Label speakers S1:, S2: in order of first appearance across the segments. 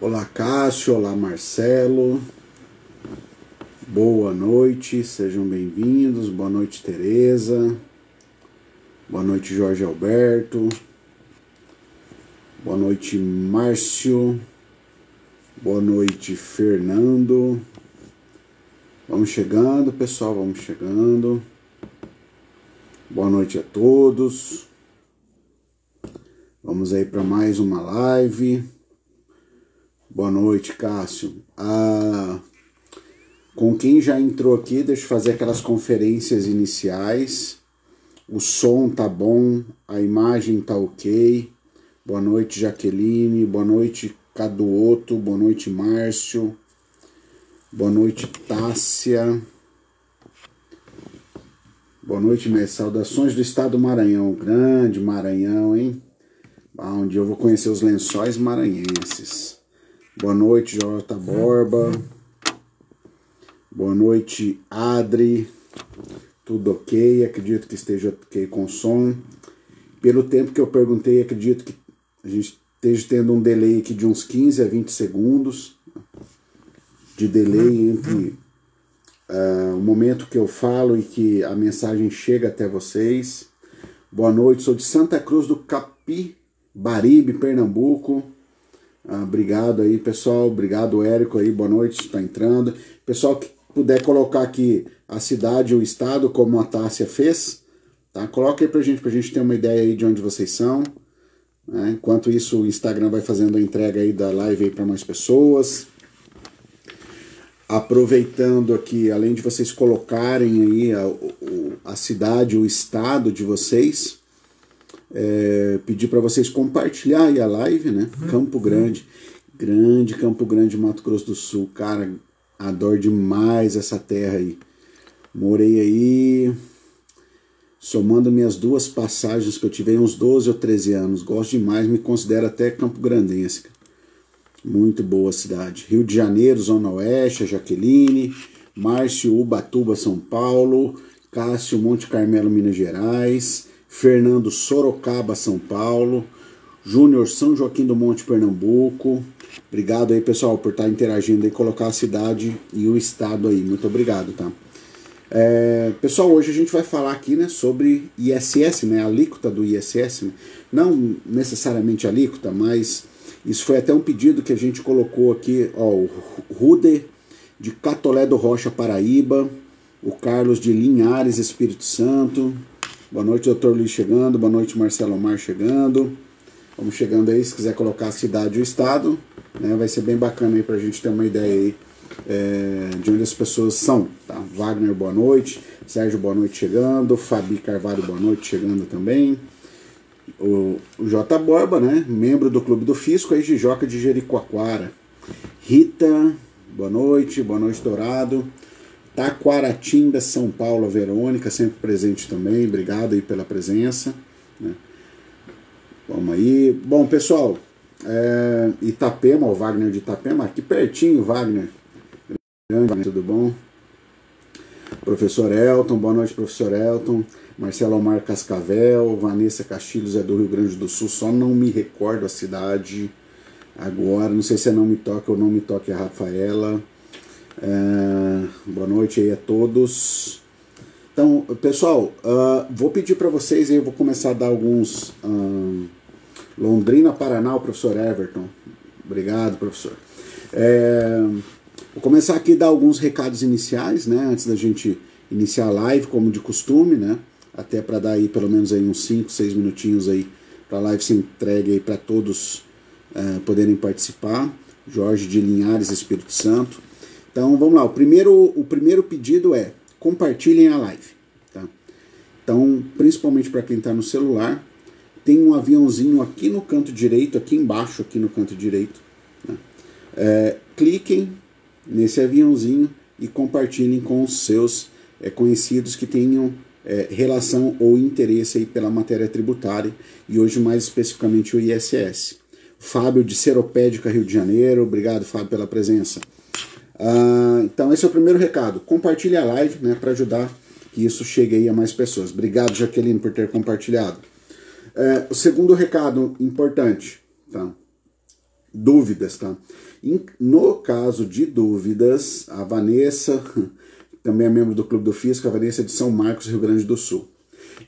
S1: Olá Cássio, olá Marcelo, boa noite, sejam bem-vindos, boa noite Tereza, boa noite Jorge Alberto, boa noite Márcio, boa noite Fernando, vamos chegando pessoal, vamos chegando, boa noite a todos, vamos aí para mais uma live. Boa noite, Cássio. Com quem já entrou aqui, deixa eu fazer aquelas conferências iniciais. O som tá bom, a imagem tá ok. Boa noite, Jaqueline. Boa noite, Caduoto. Boa noite, Márcio. Boa noite, Tássia. Boa noite, mestre. Saudações do estado do Maranhão. Grande Maranhão, hein? Onde eu vou conhecer os lençóis maranhenses. Boa noite, Jota Borba. Boa noite, Adri. Tudo ok? Acredito que esteja ok com o som. Pelo tempo que eu perguntei, acredito que a gente esteja tendo um delay aqui de uns 15 a 20 segundos de delay entre o momento que eu falo e que a mensagem chega até vocês. Boa noite, sou de Santa Cruz do Capibaribe, Pernambuco. Obrigado aí, pessoal. Obrigado, Érico aí. Boa noite, está entrando. Pessoal que puder colocar aqui a cidade ou o estado, como a Tássia fez, tá? Coloca aí pra gente ter uma ideia aí de onde vocês são. Né? Enquanto isso, o Instagram vai fazendo a entrega aí da live aí para mais pessoas. Aproveitando aqui, além de vocês colocarem aí a cidade, o estado de vocês, pedir para vocês compartilhar aí a live, né? Campo Grande, Campo Grande, Mato Grosso do Sul, cara, adoro demais essa terra aí. Morei aí, somando minhas duas passagens que eu tive aí, uns 12 ou 13 anos, gosto demais, me considero até Campo Grandense. Muito boa cidade. Rio de Janeiro, Zona Oeste, a Jaqueline, Márcio, Ubatuba, São Paulo, Cássio, Monte Carmelo, Minas Gerais, Fernando, Sorocaba, São Paulo, Júnior, São Joaquim do Monte, Pernambuco. Obrigado aí, pessoal, por estar interagindo e colocar a cidade e o estado aí. Muito obrigado, tá? Pessoal, hoje a gente vai falar aqui, né, sobre ISS, né, a alíquota do ISS, né? Não necessariamente a alíquota, mas isso foi até um pedido que a gente colocou aqui, ó, o Ruder de Catolé do Rocha, Paraíba, o Carlos de Linhares, Espírito Santo. Boa noite, doutor Luiz chegando. Boa noite, Marcelo Omar chegando. Vamos chegando aí, se quiser colocar a cidade e o estado, né, vai ser bem bacana aí pra gente ter uma ideia aí de onde as pessoas são, tá? Wagner, boa noite. Sérgio, boa noite chegando. Fabi Carvalho, boa noite chegando também. O J. Borba, né, membro do Clube do Fisco, aí de Joca de Jericoacoara. Rita, boa noite Dourado. Taquaratinga, São Paulo, a Verônica, sempre presente também, obrigado aí pela presença, né? Vamos aí. Bom, pessoal, Itapema, o Wagner de Itapema, aqui pertinho, Wagner. Grande, tudo bom? Professor Elton, boa noite, professor Elton. Marcelo Omar Cascavel, Vanessa Castilhos é do Rio Grande do Sul, só não me recordo a cidade agora, não sei se é Não Me Toque ou Não Me Toque a Rafaela. Boa noite aí a todos. Então, pessoal, vou pedir para vocês aí, eu vou começar a dar alguns. Londrina, Paraná, o professor Everton. Obrigado, professor. Vou começar aqui a dar alguns recados iniciais, né, antes da gente iniciar a live, como de costume, né, até para dar aí pelo menos aí uns 5, 6 minutinhos aí para a live ser entregue aí para todos poderem participar. Jorge de Linhares, Espírito Santo. Então vamos lá, o primeiro pedido é compartilhem a live, tá? Então, principalmente para quem está no celular, tem um aviãozinho aqui no canto direito, aqui embaixo, aqui no canto direito, né? Cliquem nesse aviãozinho e compartilhem com os seus conhecidos que tenham relação ou interesse aí pela matéria tributária e hoje mais especificamente o ISS. Fábio de Seropédica, Rio de Janeiro, obrigado, Fábio, pela presença. Então esse é o primeiro recado, compartilhe a live, né, para ajudar que isso chegue aí a mais pessoas. Obrigado, Jaqueline, por ter compartilhado. O segundo recado importante, tá? dúvidas, tá? No caso de dúvidas, a Vanessa, também é membro do Clube do Fisco, a Vanessa é de São Marcos, Rio Grande do Sul.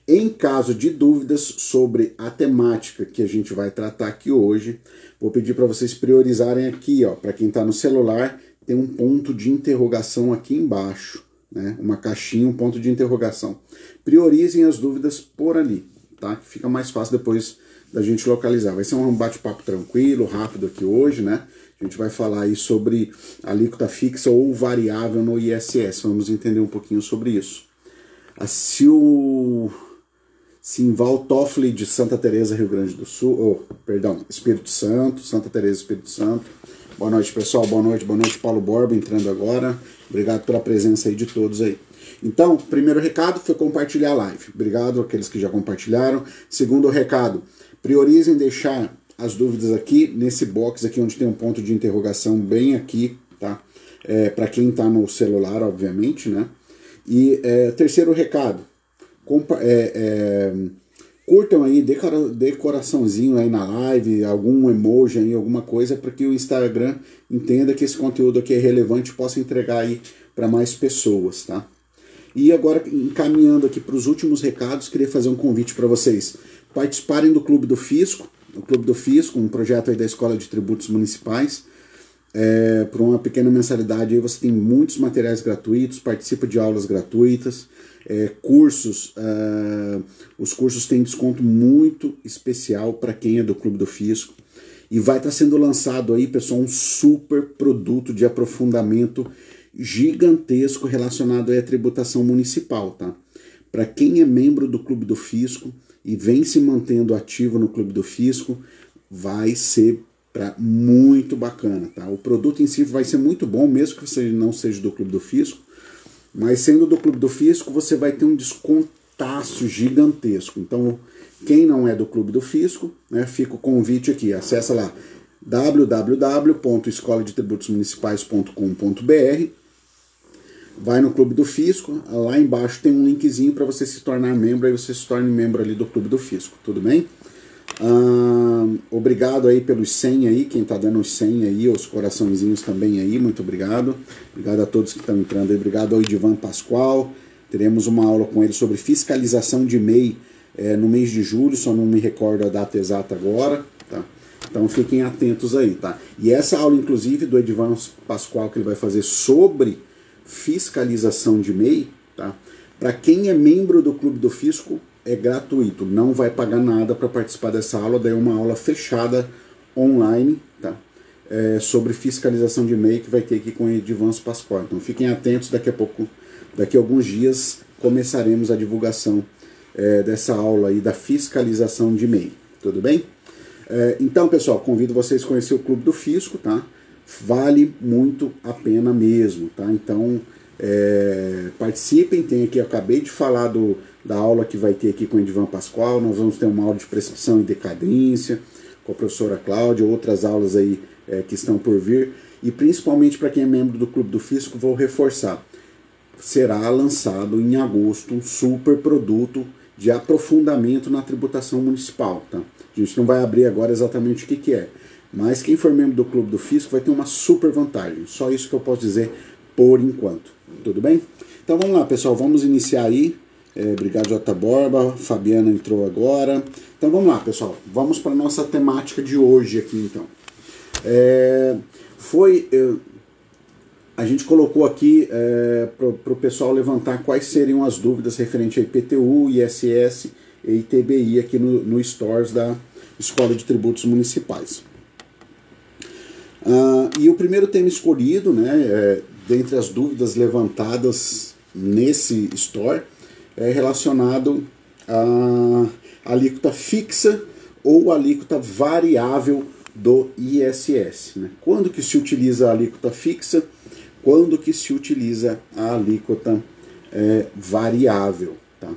S1: Em caso de dúvidas sobre a temática que a gente vai tratar aqui hoje, vou pedir para vocês priorizarem aqui, ó, para quem está no celular, tem um ponto de interrogação aqui embaixo, né? Uma caixinha, um ponto de interrogação. Priorizem as dúvidas por ali, tá? Que fica mais fácil depois da gente localizar. Vai ser um bate-papo tranquilo, rápido aqui hoje, né? A gente vai falar aí sobre alíquota fixa ou variável no ISS. Vamos entender um pouquinho sobre isso. A Simval Toffoli de Santa Teresa, Rio Grande do Sul, Espírito Santo, Santa Teresa, Espírito Santo. Boa noite, pessoal, boa noite, Paulo Borba entrando agora. Obrigado pela presença aí de todos aí. Então, primeiro recado foi compartilhar a live. Obrigado àqueles que já compartilharam. Segundo recado, priorizem deixar as dúvidas aqui nesse box aqui onde tem um ponto de interrogação bem aqui, tá? Para quem está no celular, obviamente, né? E terceiro recado, curtam aí, decoraçãozinho aí na live, algum emoji aí, alguma coisa, para que o Instagram entenda que esse conteúdo aqui é relevante e possa entregar aí para mais pessoas, tá? E agora, encaminhando aqui para os últimos recados, queria fazer um convite para vocês participarem do Clube do Fisco, um projeto aí da Escola de Tributos Municipais. Por uma pequena mensalidade aí você tem muitos materiais gratuitos, participa de aulas gratuitas, cursos, os cursos têm desconto muito especial para quem é do Clube do Fisco, e vai estar sendo lançado aí, pessoal, um super produto de aprofundamento gigantesco relacionado à tributação municipal, tá? Para quem é membro do Clube do Fisco e vem se mantendo ativo no Clube do Fisco, vai ser muito bacana, tá? O produto em si vai ser muito bom, mesmo que você não seja do Clube do Fisco, mas sendo do Clube do Fisco, você vai ter um descontaço gigantesco. Então, quem não é do Clube do Fisco, né, fica o convite aqui, acessa lá www.escoladetributosmunicipais.com.br, vai no Clube do Fisco, lá embaixo tem um linkzinho para você se tornar membro, aí você se torne membro ali do Clube do Fisco, tudo bem? Obrigado aí pelos 100 aí, quem tá dando os 100 aí, os coraçãozinhos também aí, muito obrigado. Obrigado a todos que estão entrando aí, obrigado ao Edivan Pascoal. Teremos uma aula com ele sobre fiscalização de MEI no mês de julho, só não me recordo a data exata agora, tá? Então fiquem atentos aí, tá? E essa aula, inclusive, do Edivan Pascoal, que ele vai fazer sobre fiscalização de MEI, tá? Para quem é membro do Clube do Fisco, é gratuito, não vai pagar nada para participar dessa aula, daí é uma aula fechada online, tá? Sobre fiscalização de MEI que vai ter aqui com o Edivan Pascoal. Então fiquem atentos, daqui a alguns dias começaremos a divulgação dessa aula aí da fiscalização de MEI, tudo bem? Então, pessoal, convido vocês a conhecer o Clube do Fisco, tá? Vale muito a pena mesmo, tá? Então, participem, tem aqui, eu acabei de falar da aula que vai ter aqui com o Edivan Pascoal, nós vamos ter uma aula de prescrição e decadência com a professora Cláudia, outras aulas aí que estão por vir, e principalmente para quem é membro do Clube do Fisco, vou reforçar, será lançado em agosto um super produto de aprofundamento na tributação municipal, tá? A gente não vai abrir agora exatamente o que é, mas quem for membro do Clube do Fisco vai ter uma super vantagem, só isso que eu posso dizer por enquanto, tudo bem? Então vamos lá, pessoal, vamos iniciar aí. Obrigado, J. Borba, Fabiana entrou agora. Então vamos lá, pessoal, vamos para a nossa temática de hoje aqui, então. A gente colocou aqui para o pessoal levantar quais seriam as dúvidas referente a IPTU, ISS e ITBI aqui no Stores da Escola de Tributos Municipais. E o primeiro tema escolhido, né, dentre as dúvidas levantadas nesse Store, é relacionado à alíquota fixa ou alíquota variável do ISS. Né? Quando que se utiliza a alíquota fixa? Quando que se utiliza a alíquota variável? Tá?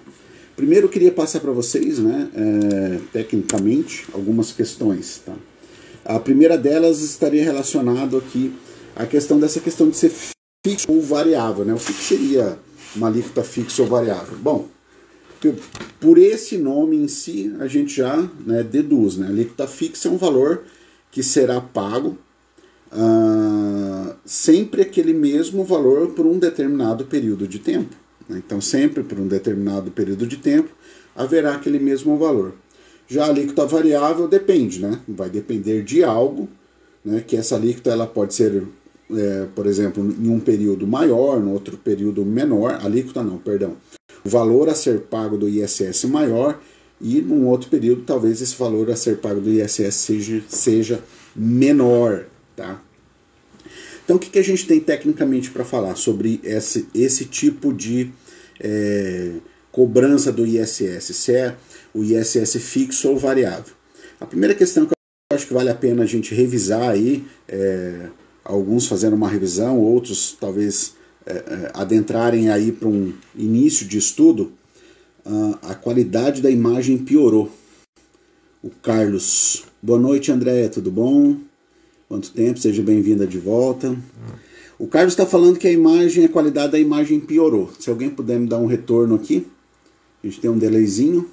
S1: Primeiro eu queria passar para vocês, né, tecnicamente, algumas questões. Tá? A primeira delas estaria relacionada aqui à questão dessa questão de ser fixo ou variável. Né? O que seria uma alíquota fixa ou variável? Bom, por esse nome em si, a gente já, né, deduz. Né? A alíquota fixa é um valor que será pago sempre aquele mesmo valor por um determinado período de tempo. Então, sempre por um determinado período de tempo, haverá aquele mesmo valor. Já a alíquota variável depende, né? Vai depender de algo, né? Que essa alíquota ela pode ser, por exemplo, em um período maior, no outro período menor. Alíquota não, perdão. O valor a ser pago do ISS maior e num outro período talvez esse valor a ser pago do ISS seja menor, tá? Então, o que a gente tem tecnicamente para falar sobre esse tipo de cobrança do ISS? Se é o ISS fixo ou variável? A primeira questão que eu acho que vale a pena a gente revisar aí, alguns fazendo uma revisão, outros talvez adentrarem aí para um início de estudo, a qualidade da imagem piorou. O Carlos. Boa noite, André, tudo bom? Quanto tempo? Seja bem-vinda de volta. O Carlos está falando que a qualidade da imagem piorou. Se alguém puder me dar um retorno aqui. A gente tem um delayzinho.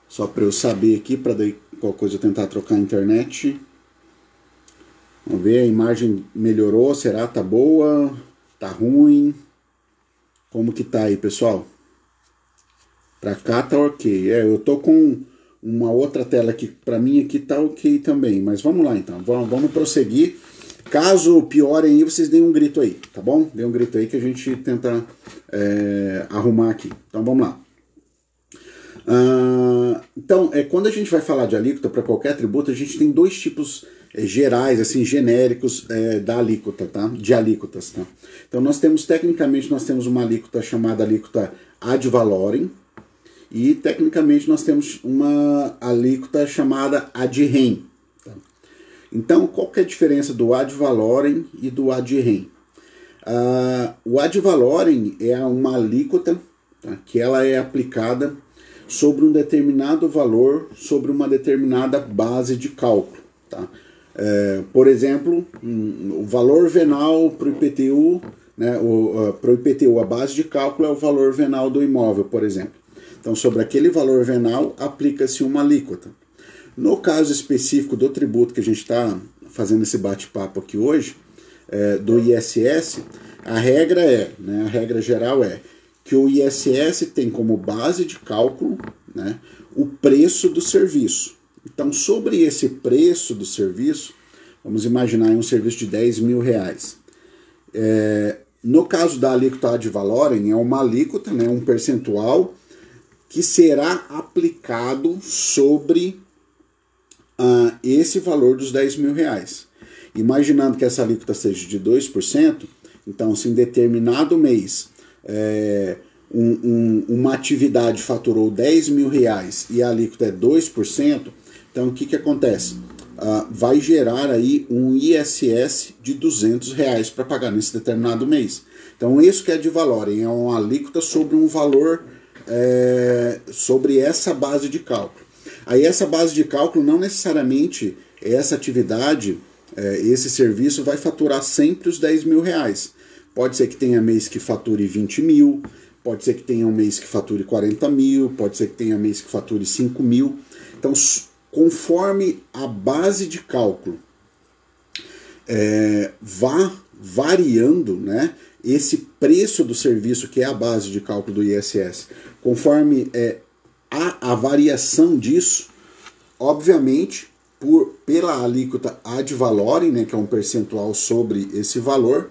S1: Só para eu saber aqui, para daí qualquer coisa eu tentar trocar a internet. Vamos ver, a imagem melhorou, será? Tá boa? Tá ruim? Como que tá aí, pessoal? Pra cá tá ok. Eu tô com uma outra tela aqui, para mim aqui tá ok também, mas vamos lá então, vamos prosseguir. Caso piorem aí, vocês deem um grito aí, tá bom? Dê um grito aí que a gente tenta arrumar aqui. Então vamos lá. Então, quando a gente vai falar de alíquota para qualquer tributo, a gente tem dois tipos gerais, assim, genéricos da alíquota, tá? De alíquotas, tá? Então tecnicamente nós temos uma alíquota chamada alíquota ad valorem, e, tecnicamente, nós temos uma alíquota chamada ad rem. Tá? Então, qual que é a diferença do ad valorem e do ad rem? O ad valorem é uma alíquota, tá? Que ela é aplicada sobre um determinado valor, sobre uma determinada base de cálculo. Tá? Por exemplo, o valor venal para o IPTU, né? Para o IPTU, a base de cálculo é o valor venal do imóvel, por exemplo. Então, sobre aquele valor venal, aplica-se uma alíquota. No caso específico do tributo que a gente está fazendo esse bate-papo aqui hoje, do ISS, a regra geral é que o ISS tem como base de cálculo, né, o preço do serviço. Então, sobre esse preço do serviço, vamos imaginar um serviço de R$10.000. No caso da alíquota ad valorem, é uma alíquota, né, um percentual que será aplicado sobre esse valor dos R$10.000. Imaginando que essa alíquota seja de 2%, então se em determinado mês uma atividade faturou R$10.000 e a alíquota é 2%, então o que acontece? Vai gerar aí um ISS de R$200 para pagar nesse determinado mês. Então isso que é de valorem, é uma alíquota sobre um valor, sobre essa base de cálculo. Aí essa base de cálculo não necessariamente essa atividade, esse serviço vai faturar sempre os R$10.000. Pode ser que tenha mês que fature 20 mil, pode ser que tenha um mês que fature 40 mil, pode ser que tenha mês que fature 5 mil. Então, conforme a base de cálculo vá variando, né, esse preço do serviço, que é a base de cálculo do ISS, conforme a variação disso, obviamente, pela alíquota ad valorem, né, que é um percentual sobre esse valor,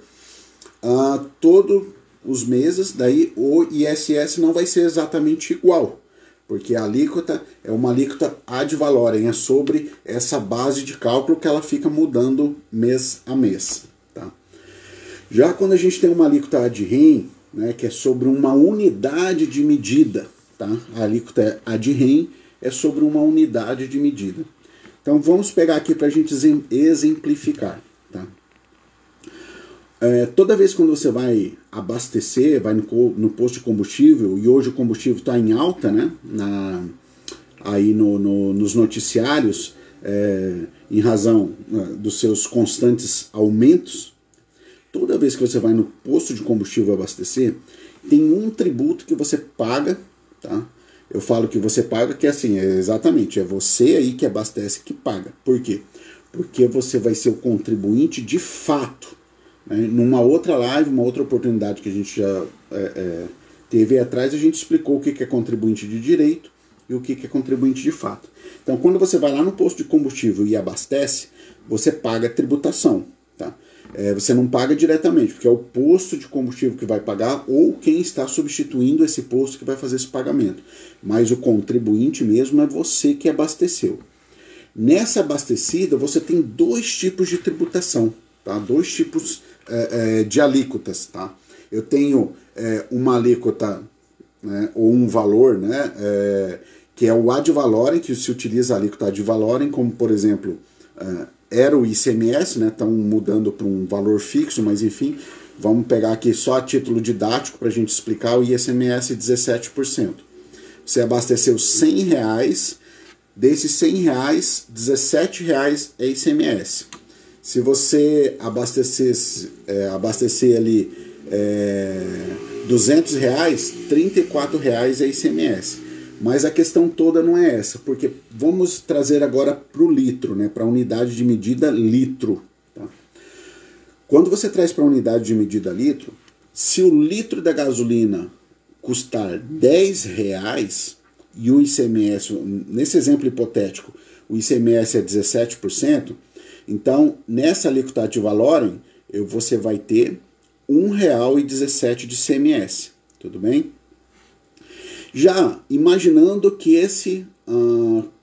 S1: todos os meses, daí o ISS não vai ser exatamente igual, porque a alíquota é uma alíquota ad valorem, é sobre essa base de cálculo que ela fica mudando mês a mês. Tá? Já quando a gente tem uma alíquota ad rem, né, que é sobre uma unidade de medida, tá? A alíquota ad rem é sobre uma unidade de medida. Então vamos pegar aqui para a gente exemplificar. Tá? Toda vez quando você vai abastecer, vai no posto de combustível, e hoje o combustível está em alta, né? Aí nos noticiários, em razão dos seus constantes aumentos, toda vez que você vai no posto de combustível abastecer, tem um tributo que você paga, tá? Eu falo que você paga, que assim, exatamente, é você aí que abastece que paga. Por quê? porque você vai ser o contribuinte de fato. Né? Numa outra live, uma outra oportunidade que a gente já teve aí atrás, a gente explicou o que é contribuinte de direito e o que é contribuinte de fato. Então, quando você vai lá no posto de combustível e abastece, você paga tributação. Tá? Você não paga diretamente, porque é o posto de combustível que vai pagar ou quem está substituindo esse posto que vai fazer esse pagamento. Mas o contribuinte mesmo é você que abasteceu. Nessa abastecida, você tem dois tipos de tributação, tá? Dois tipos de alíquotas. Tá? Eu tenho uma alíquota, né, ou um valor, né, que é o ad valorem, que se utiliza a alíquota ad valorem, como por exemplo, era o ICMS, né, estão mudando para um valor fixo, mas enfim, vamos pegar aqui só a título didático para a gente explicar o ICMS 17%. Você abasteceu R$100, desses R$100, R$17 é ICMS. Se você abastecer ali R$200, R$34 é ICMS. Mas a questão toda não é essa, porque vamos trazer agora para o litro, né, para a unidade de medida litro. Tá? Quando você traz para a unidade de medida litro, se o litro da gasolina custar R$10 e o ICMS, nesse exemplo hipotético, o ICMS é 17%, então nessa alíquota ad valorem você vai ter R$1,17 de ICMS, tudo bem? Já imaginando que esse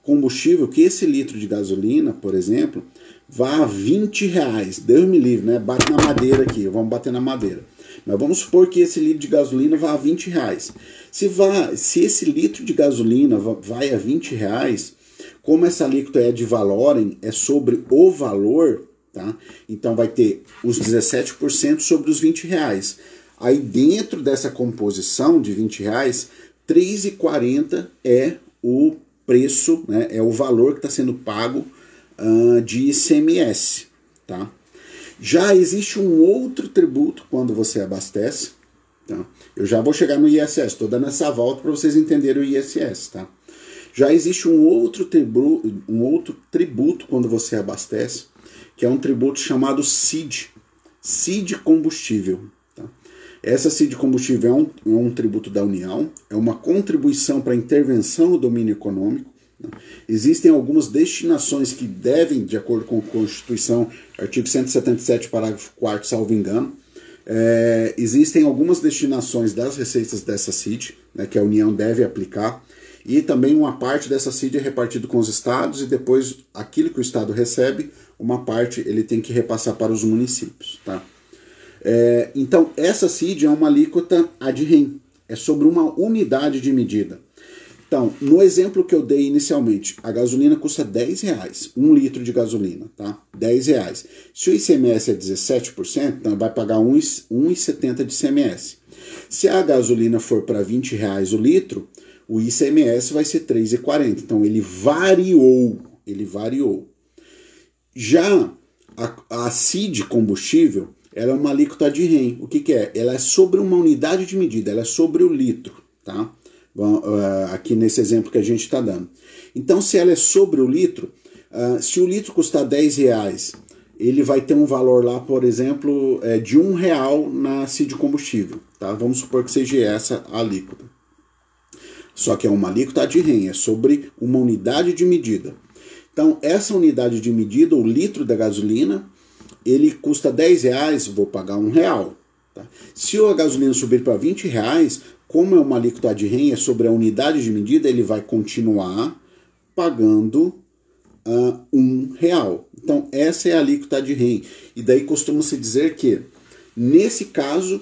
S1: combustível, que esse litro de gasolina, por exemplo, vá a R$20, Deus me livre, né? Bate na madeira aqui, vamos bater na madeira. Mas vamos supor que esse litro de gasolina vá a R$20. Se esse litro de gasolina vai a R$20, como essa alíquota é de valorem, é sobre o valor, tá? Então vai ter os 17% sobre os R$20. Aí dentro dessa composição de R$20, R$3,40 é o preço, né, é o valor que está sendo pago de ICMS. Tá? Já existe um outro tributo quando você abastece. Tá? Eu já vou chegar no ISS, estou dando essa volta para vocês entenderem o ISS. Tá? Já existe um outro tributo quando você abastece, que é um tributo chamado CID, CID combustível. Essa CID combustível é um tributo da União, é uma contribuição para a intervenção no domínio econômico. Né? Existem algumas destinações que devem, de acordo com a Constituição, artigo 177, parágrafo 4º, salvo engano, existem algumas destinações das receitas dessa CID, né, que a União deve aplicar, e também uma parte dessa CID é repartida com os estados, e depois aquilo que o estado recebe, uma parte ele tem que repassar para os municípios. Tá? Então, essa CID é uma alíquota ad rem, é sobre uma unidade de medida. Então, no exemplo que eu dei inicialmente, a gasolina custa R$10, 1 litro de gasolina, tá? R$10. Se o ICMS é 17%, então vai pagar R$ 1,70 de ICMS. Se a gasolina for para R$20 o litro, o ICMS vai ser R$ 3,40. Então, ele variou. Já a CID combustível, ela é uma alíquota de rem. O que é? Ela é sobre uma unidade de medida, ela é sobre o litro, tá? Aqui nesse exemplo que a gente está dando. Então, se ela é sobre o litro, se o litro custar R$10, ele vai ter um valor lá, por exemplo, de R$1 na CID combustível, tá? Vamos supor que seja essa a alíquota. Só que é uma alíquota de rem, é sobre uma unidade de medida. Então, essa unidade de medida, o litro da gasolina, ele custa R$10, vou pagar R$1. Tá? Se a gasolina subir para R$20, como é uma alíquota de rem, é sobre a unidade de medida, ele vai continuar pagando R$1. Então, essa é a alíquota de rem. E daí costuma-se dizer que, nesse caso,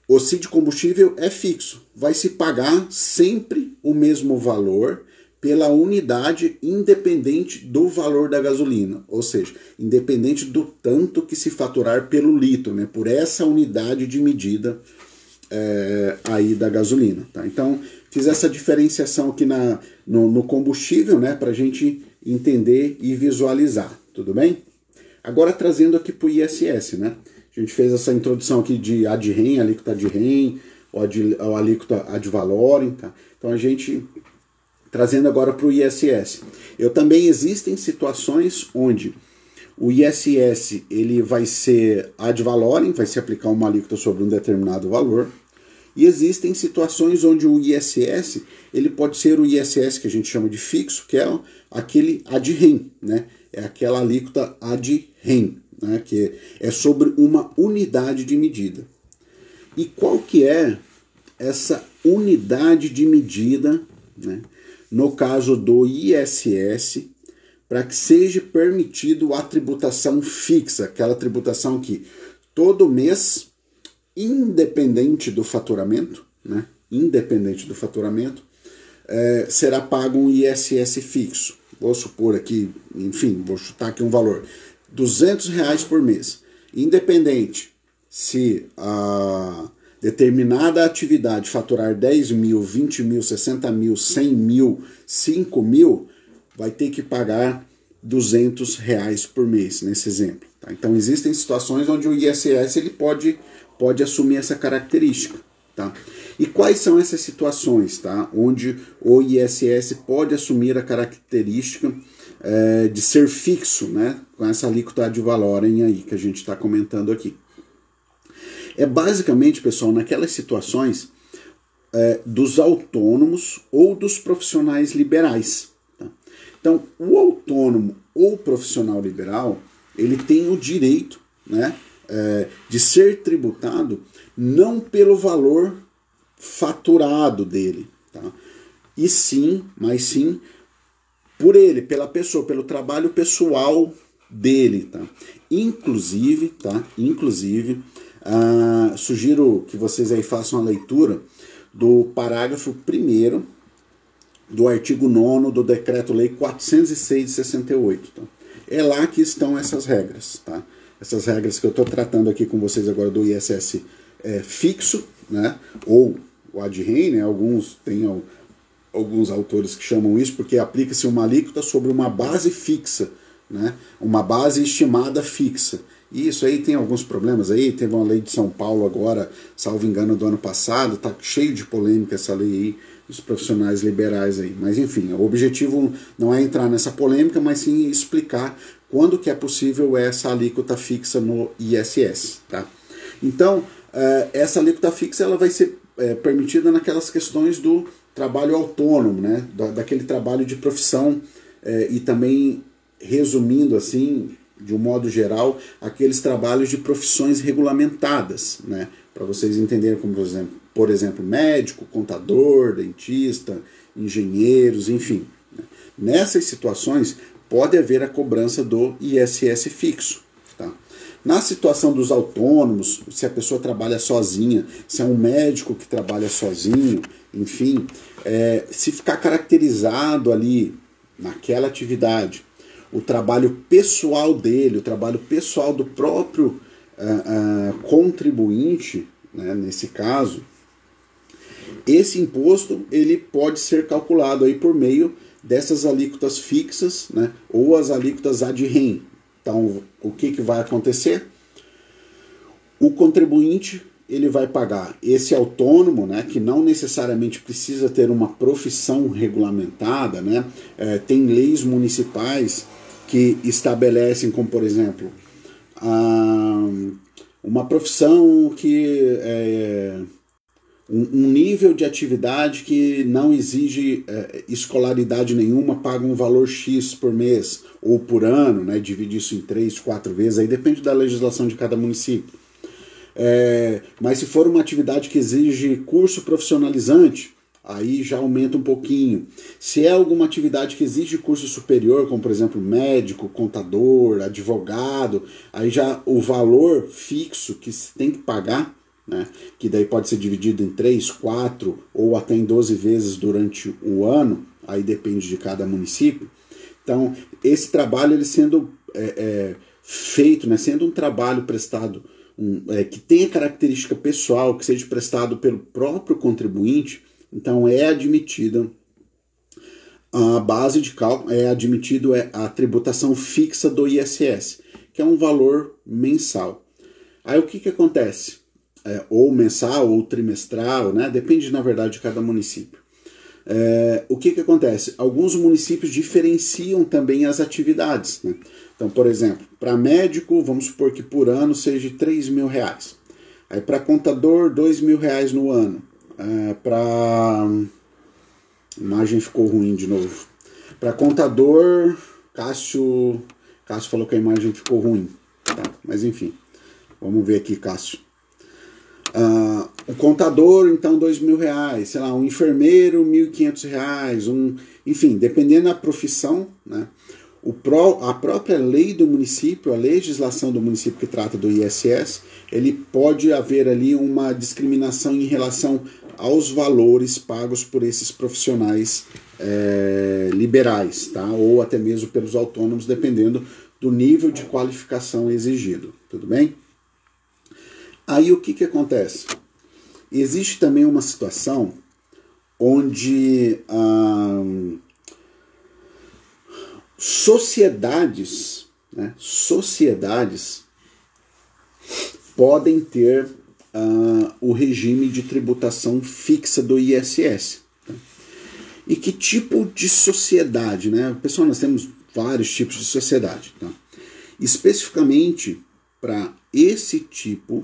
S1: o CID combustível é fixo. Vai se pagar sempre o mesmo valor pela unidade, independente do valor da gasolina, ou seja, independente do tanto que se faturar pelo litro, né, por essa unidade de medida aí da gasolina. Tá? Então, fiz essa diferenciação aqui no combustível, né, para a gente entender e visualizar, tudo bem? Agora trazendo aqui para o ISS, né? A gente fez essa introdução aqui de ad rem, alíquota de rem, ou alíquota ad valorem, tá? Então a gente trazendo agora para o ISS. Também existem situações onde o ISS ele vai ser ad valorem, vai se aplicar uma alíquota sobre um determinado valor. E existem situações onde o ISS ele pode ser o ISS que a gente chama de fixo, que é aquele ad rem, né? É aquela alíquota ad rem, né? Que é sobre uma unidade de medida. E qual que é essa unidade de medida, né? No caso do ISS, para que seja permitido a tributação fixa, aquela tributação que todo mês, independente do faturamento, né? Independente do faturamento, será pago um ISS fixo. Vou supor aqui, enfim, vou chutar aqui um valor, R$200 por mês. Independente se a determinada atividade faturar 10 mil, 20 mil, 60 mil, 100 mil, 5 mil, vai ter que pagar R$200 por mês, nesse exemplo. Tá? Então, existem situações onde o ISS ele pode assumir essa característica. Tá? E quais são essas situações, tá? Onde o ISS pode assumir a característica de ser fixo, né? Com essa alíquota ad valorem aí que a gente está comentando aqui. É basicamente, pessoal, naquelas situações dos autônomos ou dos profissionais liberais. Tá? Então, o autônomo ou profissional liberal, ele tem o direito, né, de ser tributado não pelo valor faturado dele, tá? Mas sim por ele, pela pessoa, pelo trabalho pessoal dele, tá? Inclusive, sugiro que vocês aí façam a leitura do parágrafo 1º do artigo 9º do Decreto-Lei 406 de 68. Tá? É lá que estão essas regras, tá? Essas regras que eu estou tratando aqui com vocês agora do ISS fixo, né? Ou o ad rem, né? Alguns autores que chamam isso porque aplica-se uma alíquota sobre uma base fixa, né? Uma base estimada fixa. E isso aí tem alguns problemas aí, teve uma lei de São Paulo agora, salvo engano, do ano passado, tá cheio de polêmica essa lei aí, dos profissionais liberais aí. Mas enfim, o objetivo não é entrar nessa polêmica, mas sim explicar quando que é possível essa alíquota fixa no ISS. Tá? Então, essa alíquota fixa ela vai ser permitida naquelas questões do trabalho autônomo, né? Daquele trabalho de profissão e também, resumindo assim, de um modo geral, aqueles trabalhos de profissões regulamentadas, né? Para vocês entenderem, como por exemplo, médico, contador, dentista, engenheiros, enfim. Né? Nessas situações, pode haver a cobrança do ISS fixo. Tá? Na situação dos autônomos, se a pessoa trabalha sozinha, se é um médico que trabalha sozinho, enfim, se ficar caracterizado ali naquela atividade, o trabalho pessoal dele, o trabalho pessoal do próprio contribuinte, né, nesse caso, esse imposto ele pode ser calculado aí por meio dessas alíquotas fixas, né, ou as alíquotas ad rem. Então, o que vai acontecer? O contribuinte ele vai pagar esse autônomo, né, que não necessariamente precisa ter uma profissão regulamentada, né, tem leis municipais que estabelecem, como por exemplo, uma profissão que um nível de atividade que não exige escolaridade nenhuma, paga um valor X por mês ou por ano, né, divide isso em 3, 4 vezes, aí depende da legislação de cada município. Mas se for uma atividade que exige curso profissionalizante, aí já aumenta um pouquinho. Se é alguma atividade que exige curso superior, como por exemplo médico, contador, advogado, aí já o valor fixo que se tem que pagar, né, que daí pode ser dividido em 3, 4 ou até em 12 vezes durante o ano, aí depende de cada município. Então, esse trabalho ele sendo feito, né, sendo um trabalho prestado, que tenha característica pessoal, que seja prestado pelo próprio contribuinte, então é admitida a base de cálculo, admitido a tributação fixa do ISS, que é um valor mensal. Aí o que acontece? Ou mensal ou trimestral, né? Depende na verdade de cada município. O que acontece? Alguns municípios diferenciam também as atividades, né? Então, por exemplo, para médico, vamos supor que por ano seja R$3.000. Aí para contador, R$2.000 no ano. Para... imagem ficou ruim de novo. Para contador, Cássio falou que a imagem ficou ruim. Tá, mas enfim, vamos ver aqui, Cássio. O contador, então, R$2.000, sei lá, um enfermeiro, R$1.500, enfim, dependendo da profissão, né? A própria lei do município, a legislação do município que trata do ISS, ele pode haver ali uma discriminação em relação aos valores pagos por esses profissionais liberais, tá? Ou até mesmo pelos autônomos, dependendo do nível de qualificação exigido, tudo bem? Aí o que acontece? Existe também uma situação onde sociedades podem ter o regime de tributação fixa do ISS. Tá? E que tipo de sociedade, né? Pessoal, nós temos vários tipos de sociedade. Tá? Especificamente para esse tipo,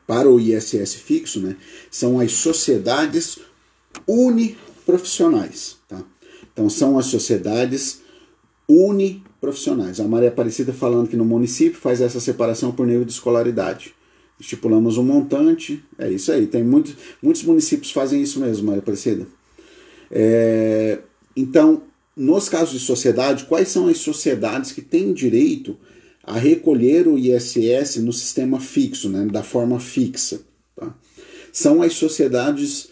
S1: para o ISS fixo, né, são as sociedades uniprofissionais. Tá? Então, são as sociedades uniprofissionais. A Maria Aparecida falando que no município faz essa separação por nível de escolaridade. Estipulamos um montante, é isso aí. Tem muitos municípios fazem isso mesmo, Maria Aparecida. Então, nos casos de sociedade, quais são as sociedades que têm direito a recolher o ISS no sistema fixo, né, da forma fixa? Tá? São as sociedades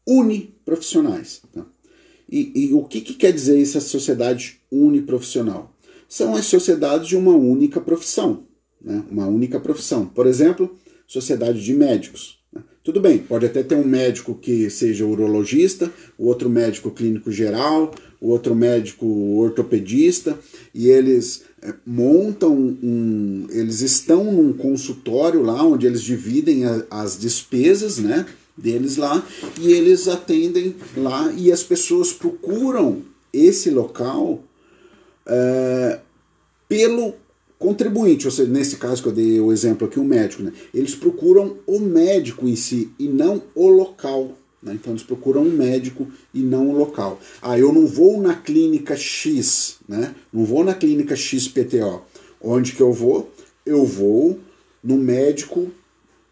S1: uniprofissionais. Tá? E o que quer dizer essa sociedade uniprofissional? São as sociedades de uma única profissão. Né? Uma única profissão. Por exemplo, sociedade de médicos. Né? Tudo bem, pode até ter um médico que seja urologista, o outro médico clínico geral, o outro médico ortopedista, e eles montam eles estão num consultório lá, onde eles dividem as despesas, né, deles lá, e eles atendem lá, e as pessoas procuram esse local pelo contribuinte, ou seja, nesse caso que eu dei o exemplo aqui, o médico, né, eles procuram o médico em si, e não o local. Né? Então eles procuram um médico e não um local. Eu não vou na clínica X, né? Não vou na clínica XPTO. Onde que eu vou? Eu vou no médico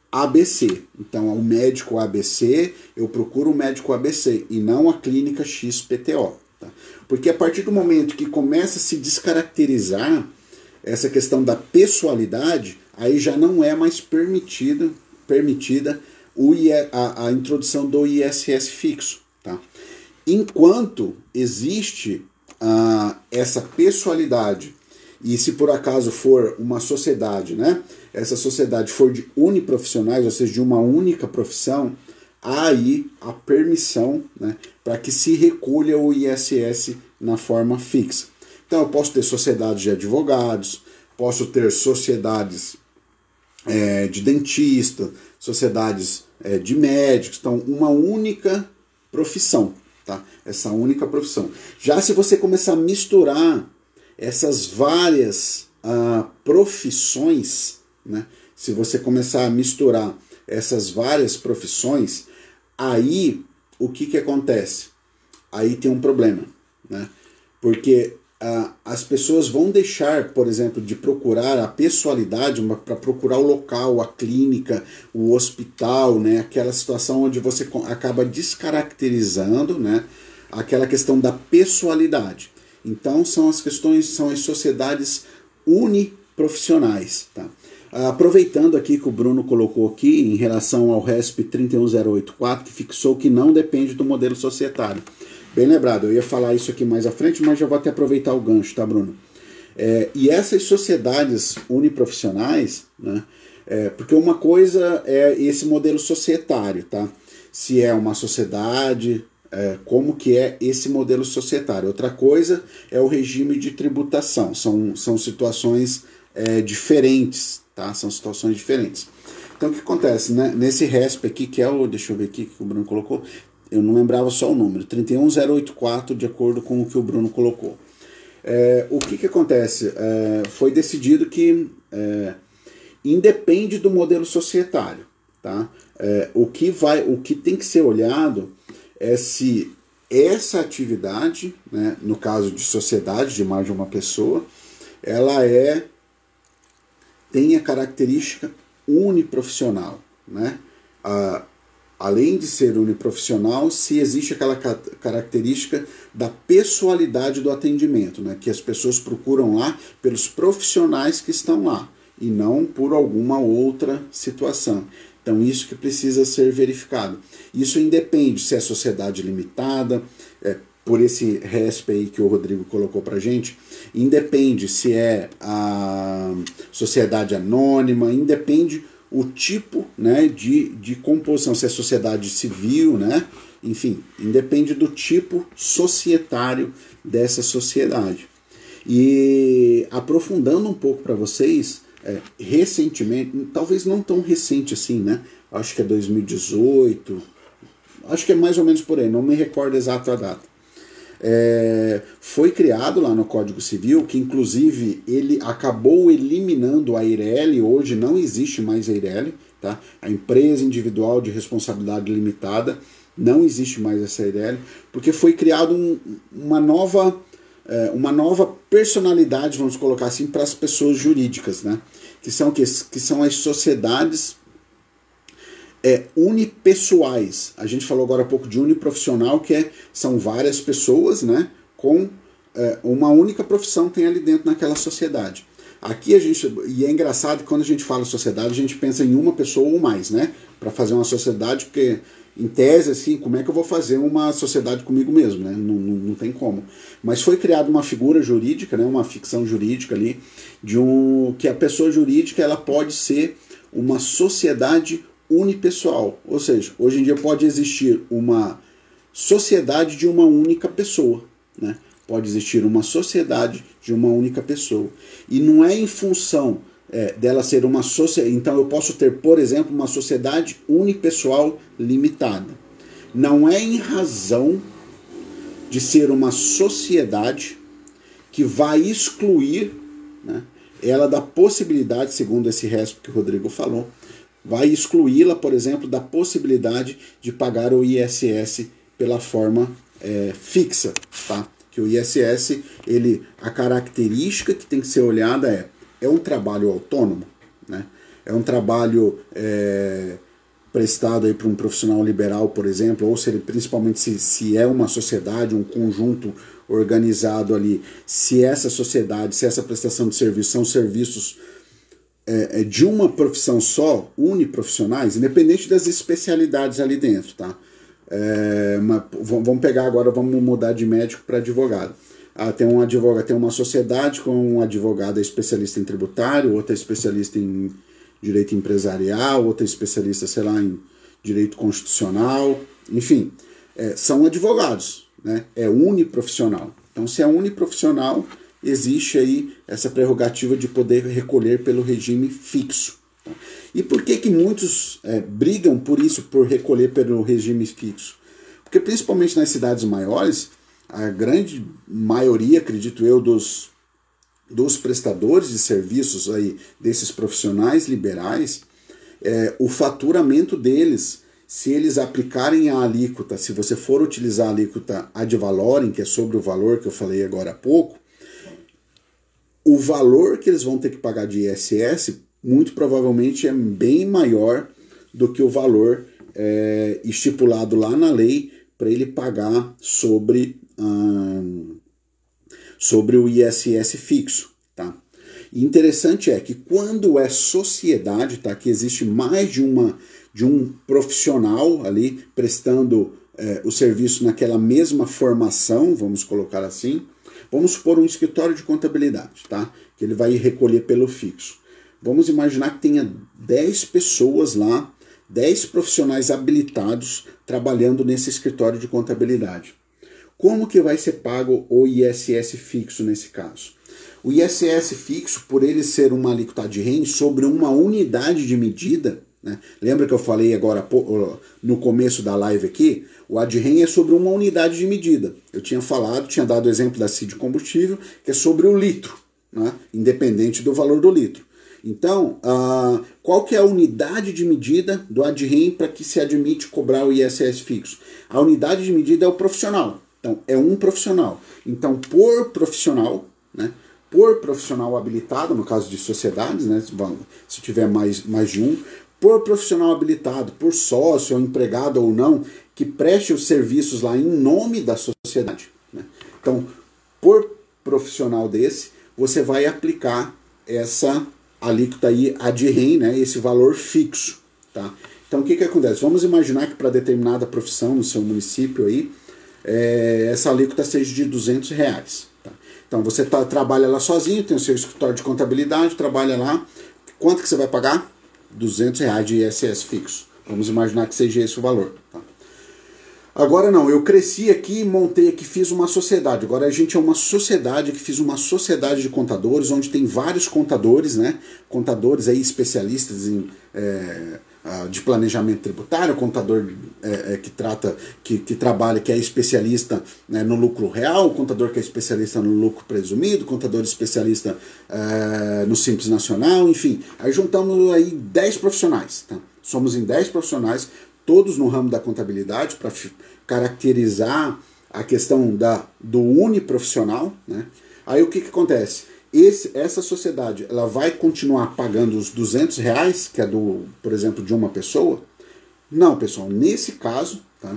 S1: ABC. Então o médico ABC, eu procuro o médico ABC e não a clínica XPTO. Tá? Porque a partir do momento que começa a se descaracterizar essa questão da pessoalidade, aí já não é mais permitida a introdução do ISS fixo. Tá? Enquanto existe essa pessoalidade, e se por acaso for uma sociedade, né, essa sociedade for de uniprofissionais, ou seja, de uma única profissão, há aí a permissão, né, para que se recolha o ISS na forma fixa. Então eu posso ter sociedades de advogados, posso ter sociedades de dentista, sociedades de médicos, então uma única profissão, tá? Essa única profissão. Já se você começar a misturar essas várias profissões, né? Se você começar a misturar essas várias profissões, aí o que acontece? Aí tem um problema, né? Porque as pessoas vão deixar, por exemplo, de procurar a pessoalidade para procurar o local, a clínica, o hospital, né? Aquela situação onde você acaba descaracterizando, né, aquela questão da pessoalidade. Então são as sociedades uniprofissionais. Tá? Aproveitando aqui que o Bruno colocou aqui em relação ao RESP 31084, que fixou que não depende do modelo societário. Bem lembrado, eu ia falar isso aqui mais à frente, mas já vou até aproveitar o gancho, tá, Bruno? E essas sociedades uniprofissionais, né, porque uma coisa é esse modelo societário, tá? Se é uma sociedade, como que é esse modelo societário. Outra coisa é o regime de tributação, são situações diferentes, tá? São situações diferentes. Então o que acontece, né? Nesse RESP aqui, que é o, deixa eu ver aqui que o Bruno colocou, eu não lembrava só o número, 31084, de acordo com o que o Bruno colocou. O que acontece? Foi decidido que independe do modelo societário, tá? O que tem que ser olhado é se essa atividade, né, no caso de sociedade de mais de uma pessoa, ela tem a característica uniprofissional, né? Além de ser uniprofissional, se existe aquela característica da pessoalidade do atendimento, né? Que as pessoas procuram lá pelos profissionais que estão lá e não por alguma outra situação. Então isso que precisa ser verificado. Isso independe se é sociedade limitada, por esse RESP aí que o Rodrigo colocou pra gente, independe se é a sociedade anônima, independe o tipo, né, de composição, se é sociedade civil, né, enfim, independe do tipo societário dessa sociedade. E aprofundando um pouco para vocês, recentemente, talvez não tão recente assim, né, acho que é 2018, acho que é mais ou menos por aí, não me recordo exato a data. Foi criado lá no Código Civil, que inclusive ele acabou eliminando a EIRELI, hoje não existe mais a EIRELI, tá? A empresa individual de responsabilidade limitada, não existe mais essa EIRELI, porque foi criado uma nova personalidade, vamos colocar assim, para as pessoas jurídicas, né? Que são as sociedades unipessoais. A gente falou agora há pouco de uniprofissional, que são várias pessoas, né, com uma única profissão tem ali dentro naquela sociedade. Aqui e é engraçado que quando a gente fala sociedade, a gente pensa em uma pessoa ou mais, né, para fazer uma sociedade, porque em tese, assim, como é que eu vou fazer uma sociedade comigo mesmo, né, não tem como. Mas foi criada uma figura jurídica, né, uma ficção jurídica ali, que a pessoa jurídica ela pode ser uma sociedade unipessoal, ou seja, hoje em dia pode existir uma sociedade de uma única pessoa, né? Pode existir uma sociedade de uma única pessoa. E não é em função dela ser uma sociedade. Então eu posso ter, por exemplo, uma sociedade unipessoal limitada. Não é em razão de ser uma sociedade que vai excluir, né, ela da possibilidade, segundo esse resto que o Rodrigo falou, vai excluí-la, por exemplo, da possibilidade de pagar o ISS pela forma fixa, tá? Que o ISS, a característica que tem que ser olhada é um trabalho autônomo, né? É um trabalho prestado aí para um profissional liberal, por exemplo, ou principalmente se é uma sociedade, um conjunto organizado ali, se essa sociedade, se essa prestação de serviço são serviços de uma profissão só, uniprofissionais, independente das especialidades ali dentro, tá? Vamos pegar agora, vamos mudar de médico para advogado. Tem um advogado, tem uma sociedade com um advogado especialista em tributário, outro especialista em direito empresarial, outro especialista, sei lá, em direito constitucional, enfim, são advogados, né? É uniprofissional. Então, se é uniprofissional, existe aí essa prerrogativa de poder recolher pelo regime fixo. E por que muitos brigam por isso, por recolher pelo regime fixo? Porque principalmente nas cidades maiores, a grande maioria, acredito eu, dos prestadores de serviços aí, desses profissionais liberais, o faturamento deles, se eles aplicarem a alíquota, se você for utilizar a alíquota ad valorem, que é sobre o valor que eu falei agora há pouco, o valor que eles vão ter que pagar de ISS, muito provavelmente é bem maior do que o valor estipulado lá na lei para ele pagar sobre o ISS fixo. Tá? E interessante é que quando é sociedade, tá, que existe mais de um profissional ali prestando o serviço naquela mesma formação, vamos colocar assim, vamos supor um escritório de contabilidade, tá? Que ele vai recolher pelo fixo. Vamos imaginar que tenha 10 pessoas lá, 10 profissionais habilitados trabalhando nesse escritório de contabilidade. Como que vai ser pago o ISS fixo nesse caso? O ISS fixo, por ele ser uma alíquota de renda sobre uma unidade de medida, né? Lembra que eu falei agora no começo da live aqui? O ADREM é sobre uma unidade de medida. Eu tinha falado, tinha dado o exemplo da CID combustível, que é sobre o litro, né? Independente do valor do litro. Então, qual que é a unidade de medida do ADREM para que se admite cobrar o ISS fixo? A unidade de medida é o profissional. Então, é um profissional. Então, por profissional, né? Por profissional habilitado, no caso de sociedades, né? Se tiver mais de um, por profissional habilitado, por sócio, ou empregado ou não, que preste os serviços lá em nome da sociedade, né? Então, por profissional desse, você vai aplicar essa alíquota aí ADREM, né, esse valor fixo, tá? Então o que acontece? Vamos imaginar que para determinada profissão no seu município aí, essa alíquota seja de R$200, tá? Então você trabalha lá sozinho, tem o seu escritório de contabilidade, trabalha lá, quanto que você vai pagar? R$200 de ISS fixo. Vamos imaginar que seja esse o valor, tá? Agora não, eu cresci aqui, montei aqui, fiz uma sociedade. Agora a gente é uma sociedade, que fiz uma sociedade de contadores, onde tem vários contadores, né? Contadores aí especialistas em, de planejamento tributário, contador que trabalha, que é especialista, né, no lucro real, contador que é especialista no lucro presumido, contador especialista no Simples Nacional, enfim. Aí juntamos aí 10 profissionais, tá? Somos em 10 profissionais, todos no ramo da contabilidade, para caracterizar a questão do uniprofissional, né? Aí o que acontece? Essa sociedade, ela vai continuar pagando os R$200, que é por exemplo, de uma pessoa? Não, pessoal, nesse caso, tá?